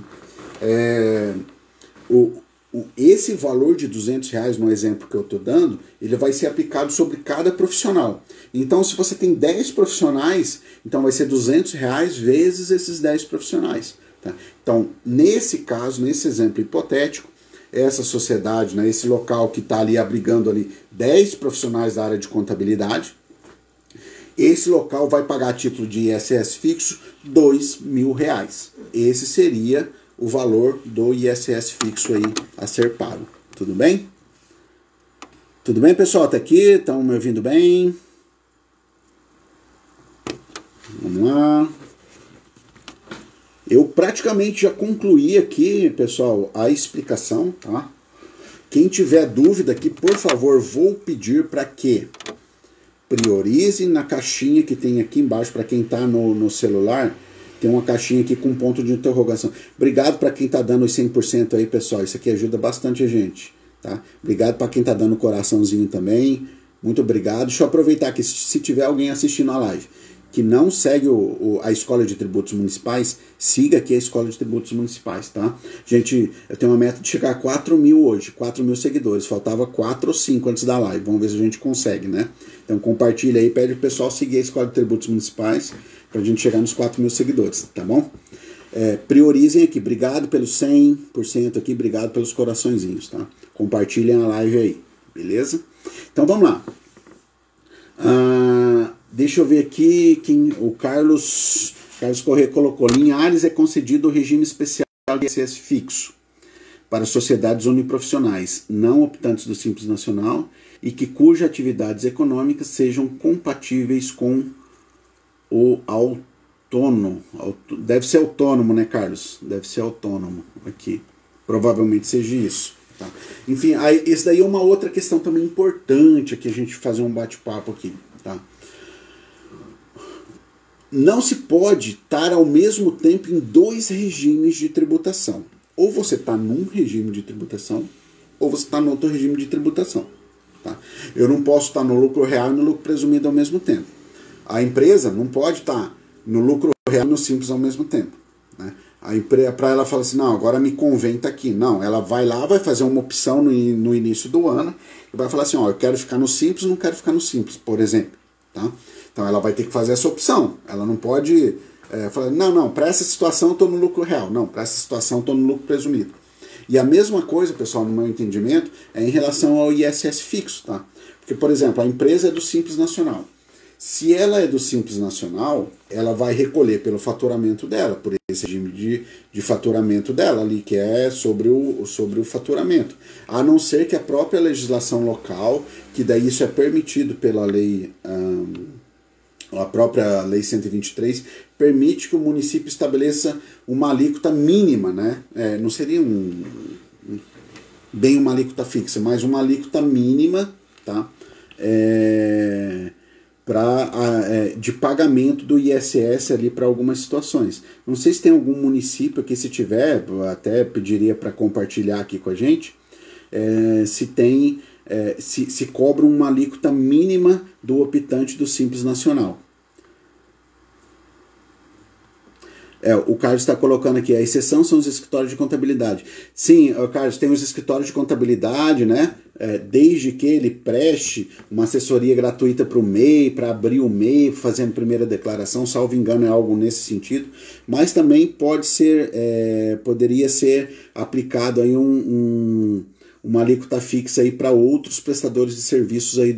S1: Esse valor de R$200, no exemplo que eu estou dando, ele vai ser aplicado sobre cada profissional. Então, se você tem 10 profissionais, então vai ser R$200 vezes esses 10 profissionais. Tá? Então, nesse caso, nesse exemplo hipotético, essa sociedade, né, esse local que está ali abrigando ali 10 profissionais da área de contabilidade, esse local vai pagar a título de ISS fixo R$2.000. Esse seria o valor do ISS fixo aí a ser pago. Tudo bem? Tudo bem, pessoal? Tá aqui? Estão me ouvindo bem? Vamos lá. Eu praticamente já concluí aqui, pessoal, a explicação, tá? Quem tiver dúvida aqui, por favor, vou pedir para que priorize na caixinha que tem aqui embaixo, para quem está no celular, tem uma caixinha aqui com ponto de interrogação. Obrigado para quem está dando os 100% aí, pessoal. Isso aqui ajuda bastante a gente, tá? Obrigado para quem está dando coraçãozinho também. Muito obrigado. Deixa eu aproveitar que se tiver alguém assistindo a live que não segue a Escola de Tributos Municipais, siga aqui a Escola de Tributos Municipais, tá? Gente, eu tenho uma meta de chegar a 4.000 hoje, 4.000 seguidores. Faltava 4 ou 5 antes da live. Vamos ver se a gente consegue, né? Então compartilha aí, pede pro pessoal seguir a Escola de Tributos Municipais pra gente chegar nos 4.000 seguidores, tá bom? Priorizem aqui. Obrigado pelos 100% aqui, obrigado pelos coraçõezinhos, tá? Compartilhem a live aí, beleza? Então vamos lá. Deixa eu ver aqui, o Carlos Corrêa colocou: Linhares é concedido o regime especial de ISS fixo para sociedades uniprofissionais, não optantes do Simples Nacional e que cujas atividades econômicas sejam compatíveis com o autônomo. Deve ser autônomo, né, Carlos? Deve ser autônomo aqui. Provavelmente seja isso. Tá? Enfim, esse daí é uma outra questão também importante aqui, a gente fazer um bate-papo aqui, tá? Não se pode estar ao mesmo tempo em 2 regimes de tributação. Ou você está num regime de tributação, ou você está no outro regime de tributação. Tá? Eu não posso estar no lucro real e no lucro presumido ao mesmo tempo. A empresa não pode estar no lucro real e no simples ao mesmo tempo. Né? Para ela falar assim, não, agora me convém estar aqui. Não, ela vai lá, vai fazer uma opção no início do ano e vai falar assim, ó, eu quero ficar no simples, não quero ficar no simples, por exemplo. Tá? Então ela vai ter que fazer essa opção. Ela não pode falar, não, para essa situação eu estou no lucro real. Não, para essa situação eu estou no lucro presumido. E a mesma coisa, pessoal, no meu entendimento, é em relação ao ISS fixo. Tá? Porque, por exemplo, a empresa é do Simples Nacional. Se ela é do Simples Nacional, ela vai recolher pelo faturamento dela, por esse regime de faturamento dela ali, que é sobre o faturamento. A não ser que a própria legislação local, que daí isso é permitido pela lei a própria Lei 123, permite que o município estabeleça uma alíquota mínima, né? Não seria bem uma alíquota fixa, mas uma alíquota mínima, tá? De pagamento do ISS ali para algumas situações. Não sei se tem algum município aqui, se tiver, eu até pediria para compartilhar aqui com a gente, se tem, se cobra uma alíquota mínima do optante do Simples Nacional. O Carlos está colocando aqui, a exceção são os escritórios de contabilidade. Sim, Carlos, tem os escritórios de contabilidade, né? Desde que ele preste uma assessoria gratuita para o MEI, para abrir o MEI, fazendo primeira declaração, salvo engano é algo nesse sentido, mas também poderia ser aplicado aí uma alíquota fixa aí para outros prestadores de serviços aí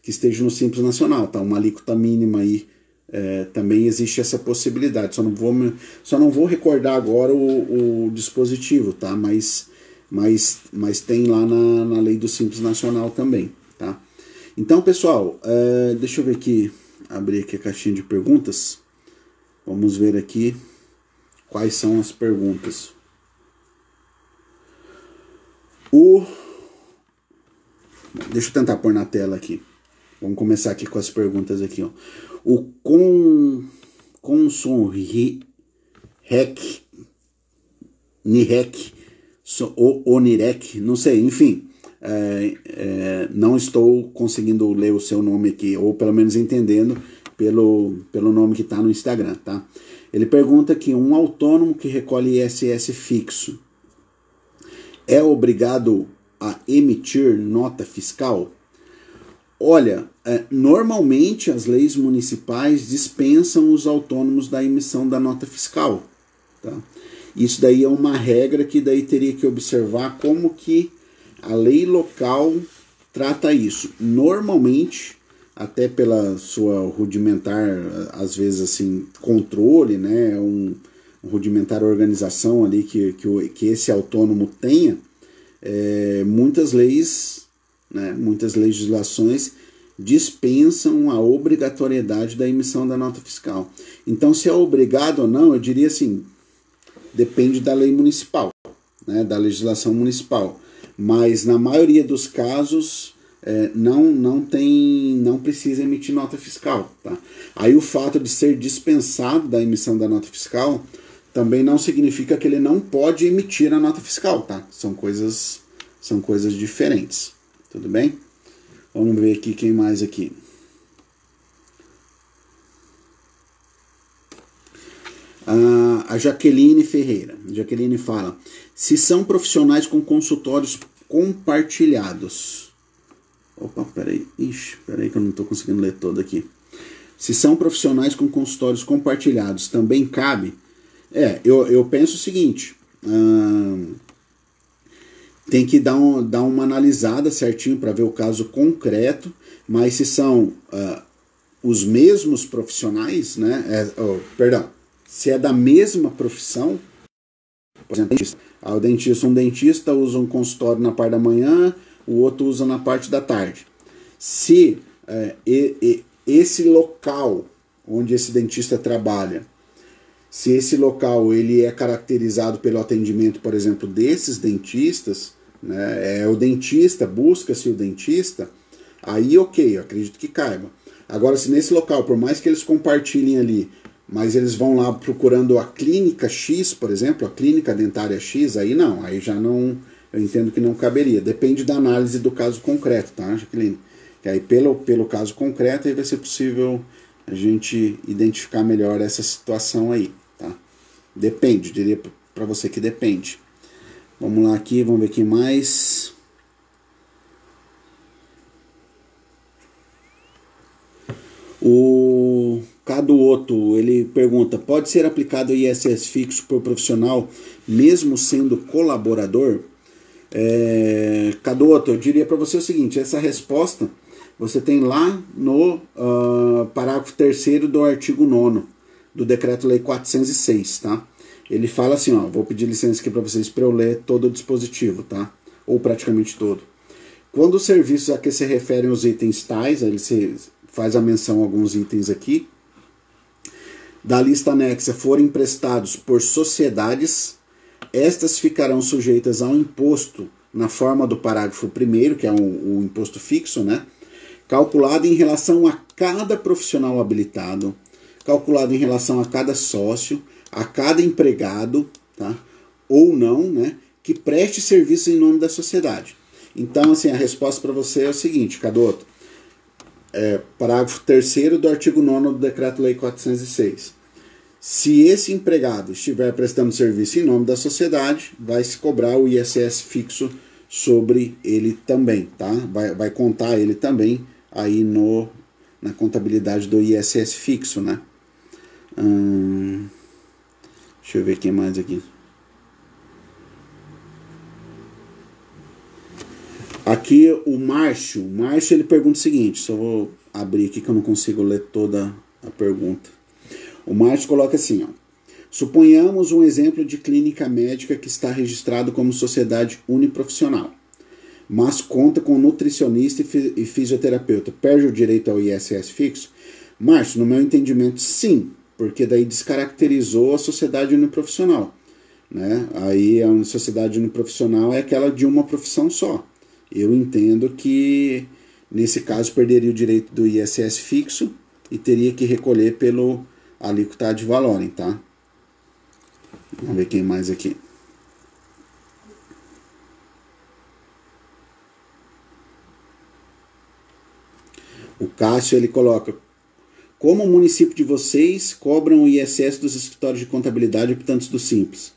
S1: que estejam no Simples Nacional, tá? Uma alíquota mínima aí. Também existe essa possibilidade, só não vou recordar agora o dispositivo, tá? Mas tem lá na lei do Simples Nacional também, tá? Então, pessoal, deixa eu ver aqui, abrir aqui a caixinha de perguntas, vamos ver aqui quais são as perguntas. Deixa eu tentar pôr na tela aqui. Vamos começar aqui com as perguntas aqui, ó. O Conson Rec Nirek Onirek, não sei, enfim, não estou conseguindo ler o seu nome aqui, ou pelo menos entendendo pelo nome que está no Instagram, tá? Ele pergunta aqui, um autônomo que recolhe ISS fixo é obrigado a emitir nota fiscal? Olha, normalmente as leis municipais dispensam os autônomos da emissão da nota fiscal, tá? Isso daí é uma regra que daí teria que observar como que a lei local trata isso. Normalmente, até pela sua rudimentar, às vezes assim, controle, né, um rudimentar organização ali que esse autônomo tenha, muitas leis, né, muitas legislações dispensam a obrigatoriedade da emissão da nota fiscal. Então, se é obrigado ou não, eu diria assim, depende da lei municipal, né, da legislação municipal. Mas, na maioria dos casos, não precisa emitir nota fiscal. Tá? Aí, o fato de ser dispensado da emissão da nota fiscal também não significa que ele não pode emitir a nota fiscal. Tá? São coisas diferentes. Tudo bem? Vamos ver aqui quem mais aqui. A Jaqueline Ferreira. A Jaqueline fala, se são profissionais com consultórios compartilhados. Opa, peraí. Peraí que eu não estou conseguindo ler todo aqui. Se são profissionais com consultórios compartilhados, também cabe? Eu penso o seguinte... tem que dar uma analisada certinho para ver o caso concreto, mas se são os mesmos profissionais, né? Se é da mesma profissão, por exemplo, um dentista usa um consultório na parte da manhã, o outro usa na parte da tarde. Se esse local onde esse dentista trabalha, se esse local ele é caracterizado pelo atendimento, por exemplo, desses dentistas, né, o dentista, busca-se o dentista, aí ok, eu acredito que caiba. Agora, se nesse local, por mais que eles compartilhem ali, mas eles vão lá procurando a clínica X, por exemplo, a clínica dentária X, aí não, aí já não, eu entendo que não caberia. Depende da análise do caso concreto, tá, Jaqueline? Que aí pelo caso concreto aí vai ser possível a gente identificar melhor essa situação aí, tá? Depende, diria para você que depende. Vamos lá aqui, vamos ver quem mais. O Caduoto, ele pergunta, pode ser aplicado o ISS fixo por profissional mesmo sendo colaborador? Caduoto, eu diria para você o seguinte, essa resposta você tem lá no parágrafo 3º do artigo 9º do Decreto-Lei 406, tá? Ele fala assim, ó, vou pedir licença aqui para vocês para eu ler todo o dispositivo, tá? Ou praticamente todo. Quando os serviços a que se referem os itens tais, aí ele se faz a menção a alguns itens aqui. Da lista anexa forem emprestados por sociedades, estas ficarão sujeitas a um imposto na forma do parágrafo 1º, que é o imposto fixo, né? Calculado em relação a cada profissional habilitado, calculado em relação a cada sócio, a cada empregado, tá? Ou não, né? Que preste serviço em nome da sociedade. Então, assim, a resposta para você é o seguinte, Cadoto. Parágrafo 3º do artigo 9º do Decreto-Lei 406. Se esse empregado estiver prestando serviço em nome da sociedade, vai se cobrar o ISS fixo sobre ele também, tá? Vai contar ele também aí na contabilidade do ISS fixo, né? Deixa eu ver quem mais aqui. Aqui o Márcio ele pergunta o seguinte, só vou abrir aqui que eu não consigo ler toda a pergunta. O Márcio coloca assim, ó. Suponhamos um exemplo de clínica médica que está registrado como sociedade uniprofissional, mas conta com nutricionista e fisioterapeuta. Perde o direito ao ISS fixo? Márcio, no meu entendimento, sim, porque daí descaracterizou a sociedade uniprofissional, né? Aí a sociedade uniprofissional é aquela de uma profissão só. Eu entendo que, nesse caso, perderia o direito do ISS fixo e teria que recolher pelo alíquota ad valorem, tá? Vamos ver quem mais aqui. O Cássio, ele coloca: como o município de vocês cobram o ISS dos escritórios de contabilidade optantes do Simples?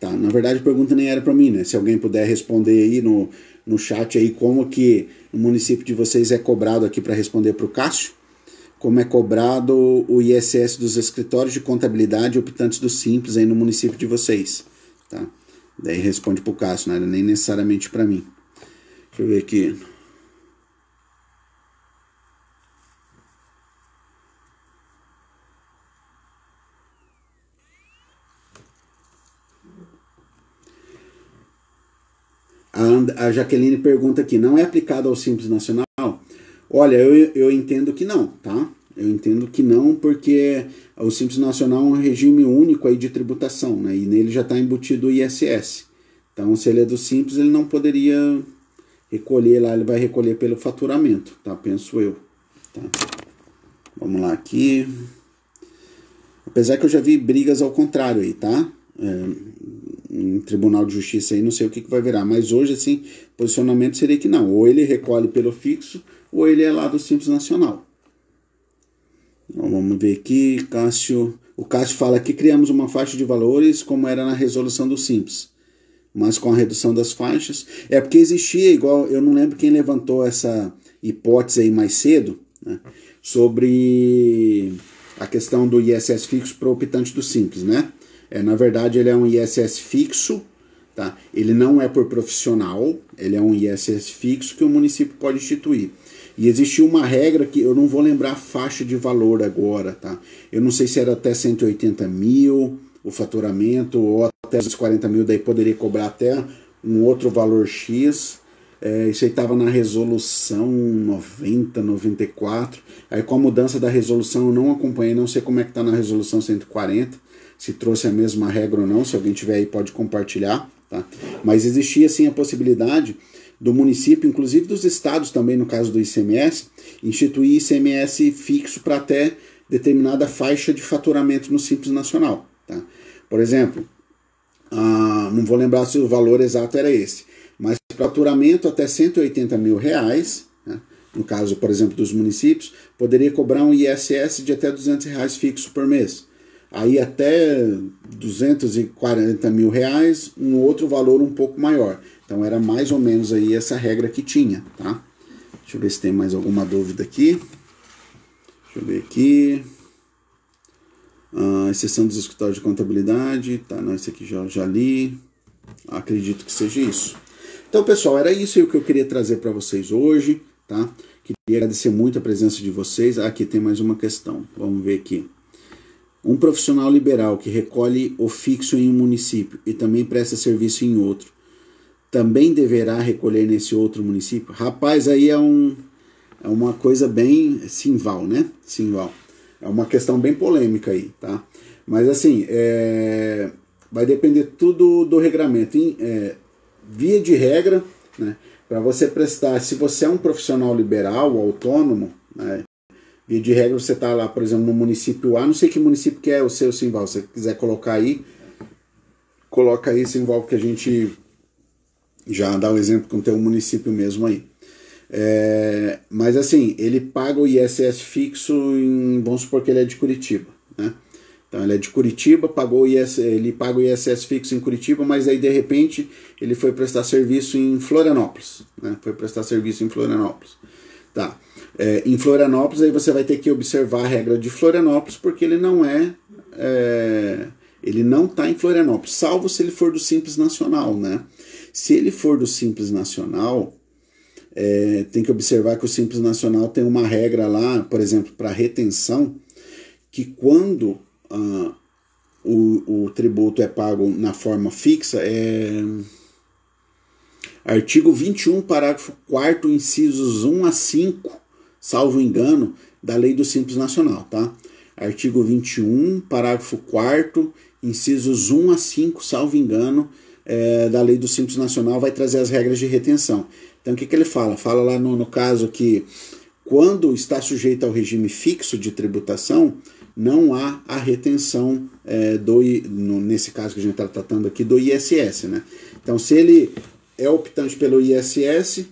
S1: Tá, na verdade a pergunta nem era para mim, né? Se alguém puder responder aí no chat aí como que o município de vocês é cobrado aqui para responder para o Cássio, como é cobrado o ISS dos escritórios de contabilidade optantes do Simples aí no município de vocês, tá? Daí responde para o Cássio, não era nem necessariamente para mim. Deixa eu ver aqui. A Jaqueline pergunta aqui, não é aplicado ao Simples Nacional? Olha, eu entendo que não, tá? Eu entendo que não, porque o Simples Nacional é um regime único aí de tributação, né? E nele já está embutido o ISS. Então, se ele é do Simples, ele não poderia recolher lá, ele vai recolher pelo faturamento, tá? Penso eu. Tá? Vamos lá aqui. Apesar que eu já vi brigas ao contrário aí, tá? Em Tribunal de Justiça aí, não sei o que vai virar, mas hoje, assim, posicionamento seria que não, ou ele recolhe pelo fixo, ou ele é lá do Simples Nacional. Então, vamos ver aqui, Cássio. O Cássio fala que criamos uma faixa de valores como era na resolução do Simples, mas com a redução das faixas, porque existia, igual, eu não lembro quem levantou essa hipótese aí mais cedo, né, sobre a questão do ISS fixo para o optante do Simples, né? Na verdade, ele é um ISS fixo, tá? Ele não é por profissional, ele é um ISS fixo que o município pode instituir. E existiu uma regra que eu não vou lembrar a faixa de valor agora, tá? Eu não sei se era até 180 mil o faturamento, ou até 240 mil, daí poderia cobrar até um outro valor X. Isso aí estava na resolução 90, 94. Aí com a mudança da resolução eu não acompanhei, não sei como é que está na resolução 140. Se trouxe a mesma regra ou não, se alguém tiver aí pode compartilhar, tá? Mas existia sim a possibilidade do município, inclusive dos estados também, no caso do ICMS, instituir ICMS fixo para até determinada faixa de faturamento no Simples Nacional, tá? Por exemplo, não vou lembrar se o valor exato era esse, mas faturamento até 180 mil reais, né? No caso, por exemplo, dos municípios, poderia cobrar um ISS de até 200 reais fixo por mês. Aí até 240 mil reais, um outro valor um pouco maior. Então era mais ou menos aí essa regra que tinha, tá? Deixa eu ver se tem mais alguma dúvida aqui. Deixa eu ver aqui. Exceção dos escritórios de contabilidade. Tá, não, esse aqui já li. Acredito que seja isso. Então, pessoal, era isso aí o que eu queria trazer para vocês hoje, tá? Queria agradecer muito a presença de vocês. Aqui tem mais uma questão. Vamos ver aqui. Um profissional liberal que recolhe o fixo em um município e também presta serviço em outro, também deverá recolher nesse outro município? Rapaz, aí é uma coisa bem Simval, né? Simval. É uma questão bem polêmica aí, tá? Mas assim, vai depender tudo do regramento. Via de regra, né? Para você prestar, se você é um profissional liberal, autônomo, né? Via de regra você está lá, por exemplo, no município A, não sei que município que é o seu Simval, se você quiser colocar aí, coloca aí Simval, que a gente já dá o exemplo com o teu município mesmo aí. Mas assim, ele paga o ISS fixo vamos supor que ele é de Curitiba, né? Então ele é de Curitiba, ele paga o ISS fixo em Curitiba, mas aí de repente ele foi prestar serviço em Florianópolis, né? Foi prestar serviço em Florianópolis. Tá. Em Florianópolis aí você vai ter que observar a regra de Florianópolis, porque ele não ele não está em Florianópolis, salvo se ele for do Simples Nacional, né? Se ele for do Simples Nacional, tem que observar que o Simples Nacional tem uma regra lá, por exemplo, para retenção, que quando o tributo é pago na forma fixa, artigo 21, parágrafo 4º, incisos 1 a 5, salvo engano, da Lei do Simples Nacional, tá? Artigo 21, parágrafo 4º, incisos 1 a 5, salvo engano, da Lei do Simples Nacional, vai trazer as regras de retenção. Então, o que ele fala? Fala lá no caso que, quando está sujeito ao regime fixo de tributação, não há a retenção, nesse caso que a gente está tratando aqui, do ISS, né? Então, se ele é optante pelo ISS,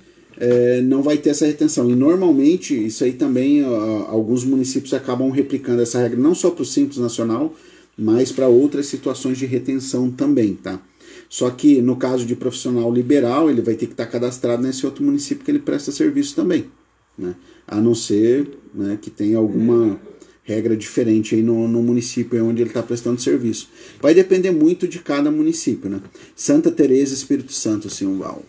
S1: não vai ter essa retenção. E normalmente, isso aí também, alguns municípios acabam replicando essa regra, não só para o Simples Nacional, mas para outras situações de retenção também, tá? Só que no caso de profissional liberal, ele vai ter que estar cadastrado nesse outro município que ele presta serviço também, né? A não ser, né, que tenha alguma regra diferente aí no município onde ele está prestando serviço. Vai depender muito de cada município, né? Santa Teresa, Espírito Santo, Simval.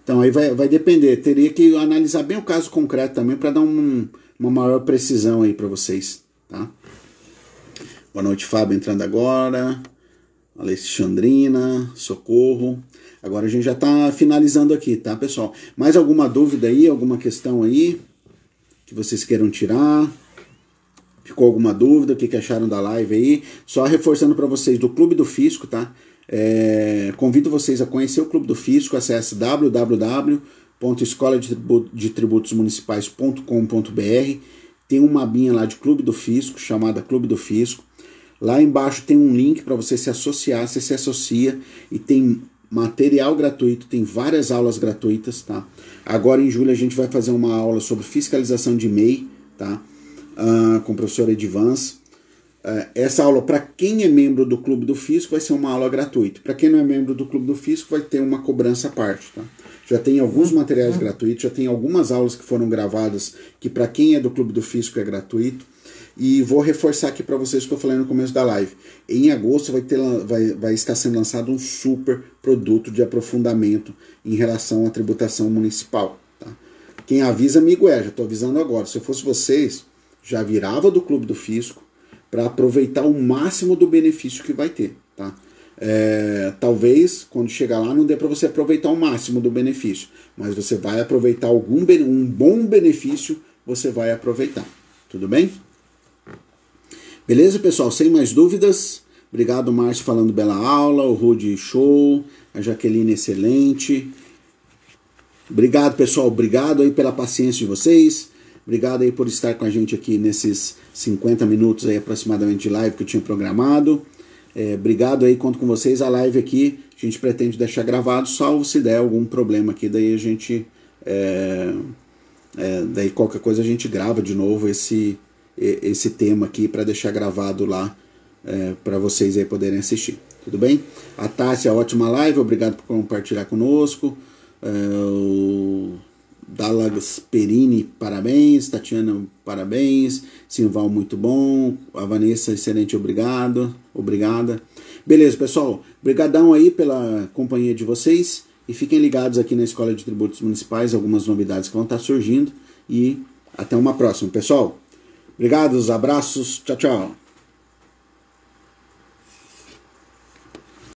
S1: Então aí vai depender. Teria que analisar bem o caso concreto também para dar uma maior precisão aí para vocês, tá? Boa noite, Fábio, entrando agora. Alexandrina, Socorro. Agora a gente já está finalizando aqui, tá, pessoal? Mais alguma dúvida aí, alguma questão aí que vocês queiram tirar? Ficou alguma dúvida? O que acharam da live aí? Só reforçando para vocês do Clube do Fisco, tá? Convido vocês a conhecer o Clube do Fisco. Acesse www.escoladetributosmunicipais.com.br. Tem uma abinha lá de Clube do Fisco, chamada Clube do Fisco. Lá embaixo tem um link para você se associar, você se associa e tem material gratuito, tem várias aulas gratuitas, tá? Agora em julho a gente vai fazer uma aula sobre fiscalização de MEI, tá? Com o professor Edvans. Essa aula, para quem é membro do Clube do Fisco, vai ser uma aula gratuita. Para quem não é membro do Clube do Fisco, vai ter uma cobrança à parte, tá? Já tem alguns materiais gratuitos, já tem algumas aulas que foram gravadas que para quem é do Clube do Fisco é gratuito. E vou reforçar aqui para vocês o que eu falei no começo da live. Em agosto vai estar sendo lançado um super produto de aprofundamento em relação à tributação municipal, tá? Quem avisa, amigo, já estou avisando agora. Se eu fosse vocês, já virava do Clube do Fisco para aproveitar o máximo do benefício que vai ter, tá? Talvez, quando chegar lá, não dê para você aproveitar o máximo do benefício, mas você vai aproveitar um bom benefício, você vai aproveitar. Tudo bem? Beleza, pessoal? Sem mais dúvidas. Obrigado, Márcio, falando bela aula. O Rudy, show. A Jaqueline, excelente. Obrigado, pessoal. Obrigado aí pela paciência de vocês. Obrigado aí por estar com a gente aqui nesses 50 minutos aí aproximadamente de live que eu tinha programado. Obrigado aí, conto com vocês. A live aqui a gente pretende deixar gravado, salvo se der algum problema aqui. Daí a gente... daí qualquer coisa a gente grava de novo esse tema aqui para deixar gravado lá para vocês aí poderem assistir. Tudo bem? A Tássia, ótima live, obrigado por compartilhar conosco. O Dallas Perini, parabéns. Tatiana, parabéns. Simval, muito bom. A Vanessa, excelente, obrigada. Beleza, pessoal. Obrigadão aí pela companhia de vocês. E fiquem ligados aqui na Escola de Tributos Municipais, algumas novidades que vão estar surgindo. E até uma próxima, pessoal. Obrigado, abraços, tchau, tchau.